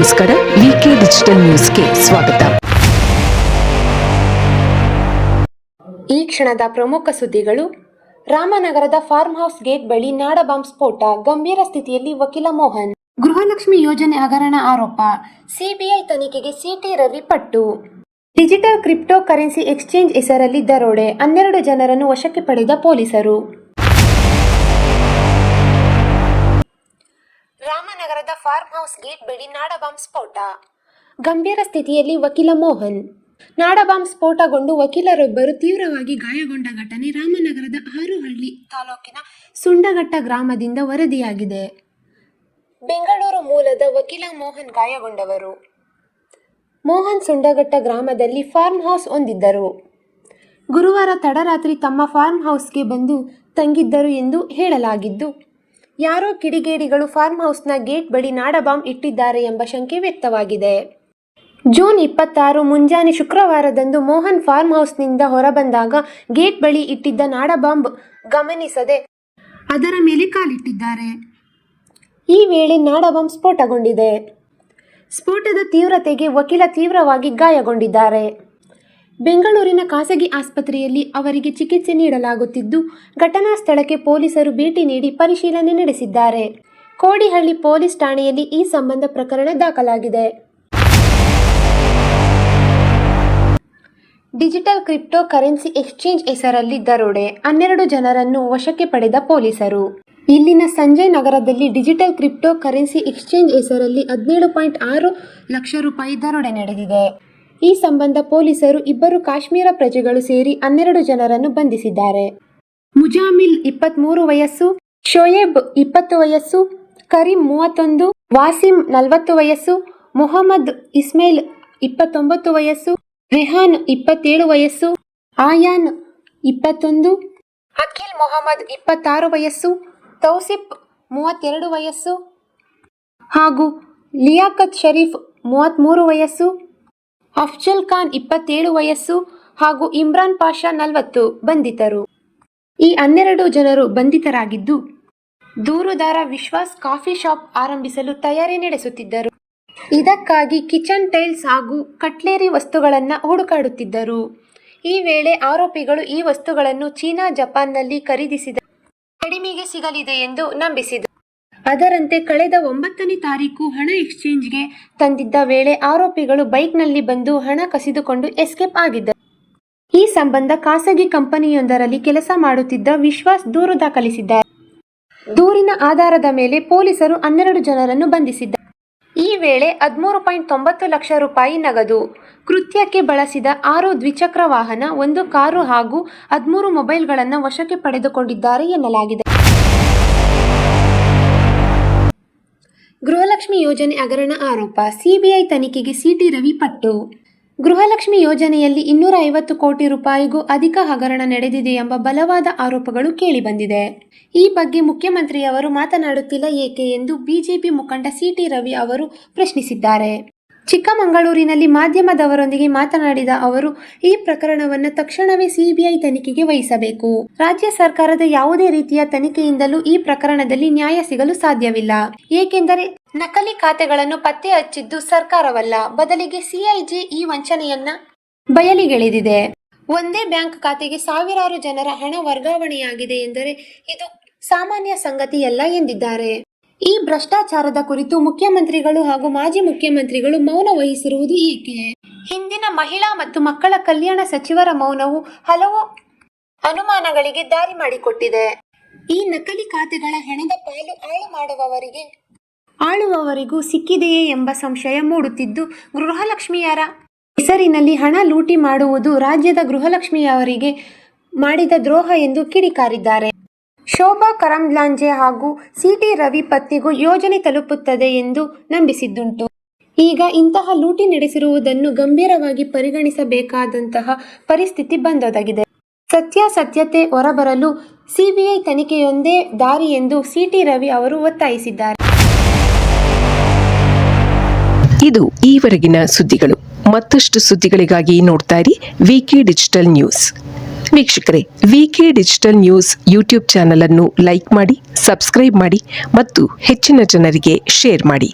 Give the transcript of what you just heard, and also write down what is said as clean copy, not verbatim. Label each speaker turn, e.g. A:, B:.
A: ನಮಸ್ಕಾರ. ವಿಕೆ ಡಿಜಿಟಲ್ ನ್ಯೂಸ್ಗೆ ಸ್ವಾಗತ.
B: ಈ ಕ್ಷಣದ ಪ್ರಮುಖ ಸುದ್ದಿಗಳು. ರಾಮನಗರದ ಫಾರ್ಮ್ ಹೌಸ್ ಗೇಟ್ ಬಳಿ ನಾಡ ಬಾಂಬ್ ಸ್ಫೋಟ, ಗಂಭೀರ ಸ್ಥಿತಿಯಲ್ಲಿ ವಕೀಲ ಮೋಹನ್. ಗೃಹಲಕ್ಷ್ಮಿ ಯೋಜನೆ ಹಗರಣ ಆರೋಪ, ಸಿಬಿಐ ತನಿಖೆಗೆ ಸಿಟಿ ರವಿ ಪಟ್ಟು. ಡಿಜಿಟಲ್ ಕ್ರಿಪ್ಟೋ ಕರೆನ್ಸಿ ಎಕ್ಸ್ಚೇಂಜ್ ಹೆಸರಲ್ಲಿ ದರೋಡೆ, 12 ಜನರನ್ನು ವಶಕ್ಕೆ ಪಡೆದ ಪೊಲೀಸರು. ರಾಮನಗರದ ಫಾರ್ಮ್ ಹೌಸ್ ಗೇಟ್ ಬಳಿ ನಾಡ ಬಾಂಬ್ ಸ್ಫೋಟ, ಗಂಭೀರ ಸ್ಥಿತಿಯಲ್ಲಿ ವಕೀಲ ಮೋಹನ್. ನಾಡ ಬಾಂಬ್ ಸ್ಫೋಟಗೊಂಡು ವಕೀಲರೊಬ್ಬರು ತೀವ್ರವಾಗಿ ಗಾಯಗೊಂಡ ಘಟನೆ ರಾಮನಗರದ ಹಾರೋಹಳ್ಳಿ ತಾಲೂಕಿನ ಸುಂಡಘಟ್ಟ ಗ್ರಾಮದಿಂದ ವರದಿಯಾಗಿದೆ. ಬೆಂಗಳೂರು ಮೂಲದ ವಕೀಲ ಮೋಹನ್ ಗಾಯಗೊಂಡವರು. ಮೋಹನ್ ಸುಂಡಘಟ್ಟ ಗ್ರಾಮದಲ್ಲಿ ಫಾರ್ಮ್ ಹೌಸ್ ಹೊಂದಿದ್ದರು. ಗುರುವಾರ ತಡರಾತ್ರಿ ತಮ್ಮ ಫಾರ್ಮ್ ಹೌಸ್ಗೆ ಬಂದು ತಂಗಿದ್ದರು ಎಂದು ಹೇಳಲಾಗಿದ್ದು, ಯಾರೋ ಕಿಡಿಗೇಡಿಗಳು ಫಾರ್ಮ್ ಹೌಸ್ನ ಗೇಟ್ ಬಳಿ ನಾಡ ಬಾಂಬ್ ಇಟ್ಟಿದ್ದಾರೆ ಎಂಬ ಶಂಕೆ ವ್ಯಕ್ತವಾಗಿದೆ. ಜೂನ್ 26 ಮುಂಜಾನೆ ಶುಕ್ರವಾರದಂದು ಮೋಹನ್ ಫಾರ್ಮ್ ಹೌಸ್ನಿಂದ ಹೊರಬಂದಾಗ ಗೇಟ್ ಬಳಿ ಇಟ್ಟಿದ್ದ ನಾಡ ಬಾಂಬ್ ಗಮನಿಸದೆ ಅದರ ಮೇಲೆ ಕಾಲಿಟ್ಟಿದ್ದಾರೆ. ಈ ವೇಳೆ ನಾಡ ಬಾಂಬ್ ಸ್ಫೋಟಗೊಂಡಿದೆ. ಸ್ಫೋಟದ ತೀವ್ರತೆಗೆ ವಕೀಲ ತೀವ್ರವಾಗಿ ಗಾಯಗೊಂಡಿದ್ದಾರೆ. ಬೆಂಗಳೂರಿನ ಖಾಸಗಿ ಆಸ್ಪತ್ರೆಯಲ್ಲಿ ಅವರಿಗೆ ಚಿಕಿತ್ಸೆ ನೀಡಲಾಗುತ್ತಿದ್ದು, ಘಟನಾ ಸ್ಥಳಕ್ಕೆ ಪೊಲೀಸರು ಭೇಟಿ ನೀಡಿ ಪರಿಶೀಲನೆ ನಡೆಸಿದ್ದಾರೆ. ಕೋಡಿಹಳ್ಳಿ ಪೊಲೀಸ್ ಠಾಣೆಯಲ್ಲಿ ಈ ಸಂಬಂಧ ಪ್ರಕರಣ ದಾಖಲಾಗಿದೆ. ಡಿಜಿಟಲ್ ಕ್ರಿಪ್ಟೋ ಕರೆನ್ಸಿ ಎಕ್ಸ್ಚೇಂಜ್ ಹೆಸರಲ್ಲಿ ದರೋಡೆ, 12 ಜನರನ್ನು ವಶಕ್ಕೆ ಪಡೆದ ಪೊಲೀಸರು. ಇಲ್ಲಿನ ಸಂಜಯ್ ನಗರದಲ್ಲಿ ಡಿಜಿಟಲ್ ಕ್ರಿಪ್ಟೋ ಕರೆನ್ಸಿ ಎಕ್ಸ್ಚೇಂಜ್ ಹೆಸರಲ್ಲಿ 17.6 ಲಕ್ಷ ರೂಪಾಯಿ ದರೋಡೆ ನಡೆದಿದೆ. ಈ ಸಂಬಂಧ ಪೊಲೀಸರು 2 ಕಾಶ್ಮೀರ ಪ್ರಜೆಗಳು ಸೇರಿ 12 ಜನರನ್ನು ಬಂಧಿಸಿದ್ದಾರೆ. ಮುಜಾಮಿಲ್ 23 ವಯಸ್ಸು, ಶೋಯೆಬ್ 20 ವಯಸ್ಸು, ಕರೀಂ 31, ವಾಸಿಂ 40 ವಯಸ್ಸು, ಮೊಹಮ್ಮದ್ ಇಸ್ಮೇಲ್ 29 ವಯಸ್ಸು, ರೆಹಾನ್ 27 ವಯಸ್ಸು, ಆಯಾನ್ 21, ಅಖಿಲ್ ಮೊಹಮ್ಮದ್ 26 ವಯಸ್ಸು, ತೌಸಿಫ್ 32 ವಯಸ್ಸು ಹಾಗೂ ಲಿಯಾಕತ್ ಶರೀಫ್ 33 ವಯಸ್ಸು, ಅಫ್ಜಲ್ ಖಾನ್ 27 ವಯಸ್ಸು ಹಾಗೂ ಇಮ್ರಾನ್ ಪಾಷಾ 40 ಬಂಧಿತರು. ಈ 12 ಜನರು ಬಂಧಿತರಾಗಿದ್ದು, ದೂರುದಾರ ವಿಶ್ವಾಸ್ ಕಾಫಿ ಶಾಪ್ ಆರಂಭಿಸಲು ತಯಾರಿ ನಡೆಸುತ್ತಿದ್ದರು. ಇದಕ್ಕಾಗಿ ಕಿಚನ್ ಟೈಲ್ಸ್ ಹಾಗೂ ಕಟ್ಲೇರಿ ವಸ್ತುಗಳನ್ನು ಹುಡುಕಾಡುತ್ತಿದ್ದರು. ಈ ವೇಳೆ ಆರೋಪಿಗಳು ಈ ವಸ್ತುಗಳನ್ನು ಚೀನಾ, ಜಪಾನ್ನಲ್ಲಿ ಖರೀದಿಸಿದ ಕಡಿಮೆಗೆ ಸಿಗಲಿದೆ ಎಂದು ನಂಬಿಸಿದರು. ಅದರಂತೆ ಕಳೆದ 9ನೇ ತಾರೀಕು ಹಣ ಎಕ್ಸ್ಚೇಂಜ್ಗೆ ತಂದಿದ್ದ ವೇಳೆ ಆರೋಪಿಗಳು ಬೈಕ್ನಲ್ಲಿ ಬಂದು ಹಣ ಕಸಿದುಕೊಂಡು ಎಸ್ಕೇಪ್ ಆಗಿದ್ದರು. ಈ ಸಂಬಂಧ ಖಾಸಗಿ ಕಂಪನಿಯೊಂದರಲ್ಲಿ ಕೆಲಸ ಮಾಡುತ್ತಿದ್ದ ವಿಶ್ವಾಸ್ ದೂರು ದಾಖಲಿಸಿದ್ದಾರೆ. ದೂರಿನ ಆಧಾರದ ಮೇಲೆ ಪೊಲೀಸರು 12 ಜನರನ್ನು ಬಂಧಿಸಿದ್ದಾರೆ. ಈ ವೇಳೆ 13.90 ಲಕ್ಷ ರೂಪಾಯಿ ನಗದು, ಕೃತ್ಯಕ್ಕೆ ಬಳಸಿದ 6 ದ್ವಿಚಕ್ರ ವಾಹನ, 1 ಕಾರು ಹಾಗೂ 13 ಮೊಬೈಲ್ಗಳನ್ನು ವಶಕ್ಕೆ ಪಡೆದುಕೊಂಡಿದ್ದಾರೆ ಎನ್ನಲಾಗಿದೆ. ಗೃಹಲಕ್ಷ್ಮಿ ಯೋಜನೆ ಹಗರಣ ಆರೋಪ, ಸಿಬಿಐ ತನಿಖೆಗೆ ಸಿಟಿ ರವಿ ಪಟ್ಟು. ಗೃಹಲಕ್ಷ್ಮಿ ಯೋಜನೆಯಲ್ಲಿ 250 ಕೋಟಿ ರೂಪಾಯಿಗೂ ಅಧಿಕ ಹಗರಣ ನಡೆದಿದೆ ಎಂಬ ಬಲವಾದ ಆರೋಪಗಳು ಕೇಳಿಬಂದಿದೆ. ಈ ಬಗ್ಗೆ ಮುಖ್ಯಮಂತ್ರಿಯವರು ಮಾತನಾಡುತ್ತಿಲ್ಲ ಏಕೆ ಎಂದು ಬಿಜೆಪಿ ಮುಖಂಡ ಸಿಟಿ ರವಿ ಅವರು ಪ್ರಶ್ನಿಸಿದ್ದಾರೆ. ಚಿಕ್ಕಮಗಳೂರಿನಲ್ಲಿ ಮಾಧ್ಯಮದವರೊಂದಿಗೆ ಮಾತನಾಡಿದ ಅವರು, ಈ ಪ್ರಕರಣವನ್ನು ತಕ್ಷಣವೇ ಸಿಬಿಐ ತನಿಖೆಗೆ ವಹಿಸಬೇಕು. ರಾಜ್ಯ ಸರ್ಕಾರದ ಯಾವುದೇ ರೀತಿಯ ತನಿಖೆಯಿಂದಲೂ ಈ ಪ್ರಕರಣದಲ್ಲಿ ನ್ಯಾಯ ಸಿಗಲು ಸಾಧ್ಯವಿಲ್ಲ. ಏಕೆಂದರೆ ನಕಲಿ ಖಾತೆಗಳನ್ನು ಪತ್ತೆ ಹಚ್ಚಿದ್ದು ಸರ್ಕಾರವಲ್ಲ, ಬದಲಿಗೆ ಸಿಐಜಿ ಈ ವಂಚನೆಯನ್ನ ಬಯಲಿಗೆಳೆದಿದೆ. ಒಂದೇ ಬ್ಯಾಂಕ್ ಖಾತೆಗೆ ಸಾವಿರಾರು ಜನರ ಹಣ ವರ್ಗಾವಣೆಯಾಗಿದೆ ಎಂದರೆ ಇದು ಸಾಮಾನ್ಯ ಸಂಗತಿಯಲ್ಲ ಎಂದಿದ್ದಾರೆ. ಈ ಭ್ರಷ್ಟಾಚಾರದ ಕುರಿತು ಮುಖ್ಯಮಂತ್ರಿಗಳು ಹಾಗೂ ಮಾಜಿ ಮುಖ್ಯಮಂತ್ರಿಗಳು ಮೌನ ವಹಿಸಿರುವುದು ಏಕೆ? ಹಿಂದಿನ ಮಹಿಳಾ ಮತ್ತು ಮಕ್ಕಳ ಕಲ್ಯಾಣ ಸಚಿವರ ಮೌನವು ಹಲವು ಅನುಮಾನಗಳಿಗೆ ದಾರಿ ಮಾಡಿಕೊಟ್ಟಿದೆ. ಈ ನಕಲಿ ಖಾತೆಗಳ ಹಣದ ಪಾಲು ಆಳುವವರಿಗೂ ಸಿಕ್ಕಿದೆಯೇ ಎಂಬ ಸಂಶಯ ಮೂಡುತ್ತಿದ್ದು, ಗೃಹಲಕ್ಷ್ಮಿಯರ ಹೆಸರಿನಲ್ಲಿ ಹಣ ಲೂಟಿ ಮಾಡುವುದು ರಾಜ್ಯದ ಗೃಹಲಕ್ಷ್ಮಿಯವರಿಗೆ ಮಾಡಿದ ದ್ರೋಹ ಎಂದು ಕಿಡಿಕಾರಿದ್ದಾರೆ. ಶೋಭಾ ಕರಂದ್ಲಾಜೆ ಹಾಗೂ ಸಿಟಿ ರವಿ ಪತ್ತಿಗೂ ಯೋಜನೆ ತಲುಪುತ್ತದೆ ಎಂದು ನಂಬಿಸಿದ್ದುಂಟು. ಈಗ ಇಂತಹ ಲೂಟಿ ನಡೆಸಿರುವುದನ್ನು ಗಂಭೀರವಾಗಿ ಪರಿಗಣಿಸಬೇಕಾದಂತಹ ಪರಿಸ್ಥಿತಿ ಬಂದೊದಗಿದೆ. ಸತ್ಯಾಸತ್ಯತೆ ಹೊರಬರಲು ಸಿಬಿಐ ತನಿಖೆಯೊಂದೇ ದಾರಿ ಎಂದು ಸಿಟಿ ರವಿ ಅವರು ಒತ್ತಾಯಿಸಿದ್ದಾರೆ.
A: ಇದು ಈವರೆಗಿನ ಸುದ್ದಿಗಳು. ಮತ್ತಷ್ಟು ಸುದ್ದಿಗಳಿಗಾಗಿ ನೋಡ್ತಾ ಇರಿ ವಿಕೆ ಡಿಜಿಟಲ್ ನ್ಯೂಸ್. ವೀಕ್ಷಕರೇ, ವಿಕೆ ಡಿಜಿಟಲ್ ನ್ಯೂಸ್ ಯೂಟ್ಯೂಬ್ ಚಾನಲ್ ಅನ್ನು ಲೈಕ್ ಮಾಡಿ, ಸಬ್ಸ್ಕ್ರೈಬ್ ಮಾಡಿ ಮತ್ತು ಹೆಚ್ಚಿನ ಜನರಿಗೆ ಶೇರ್ ಮಾಡಿ.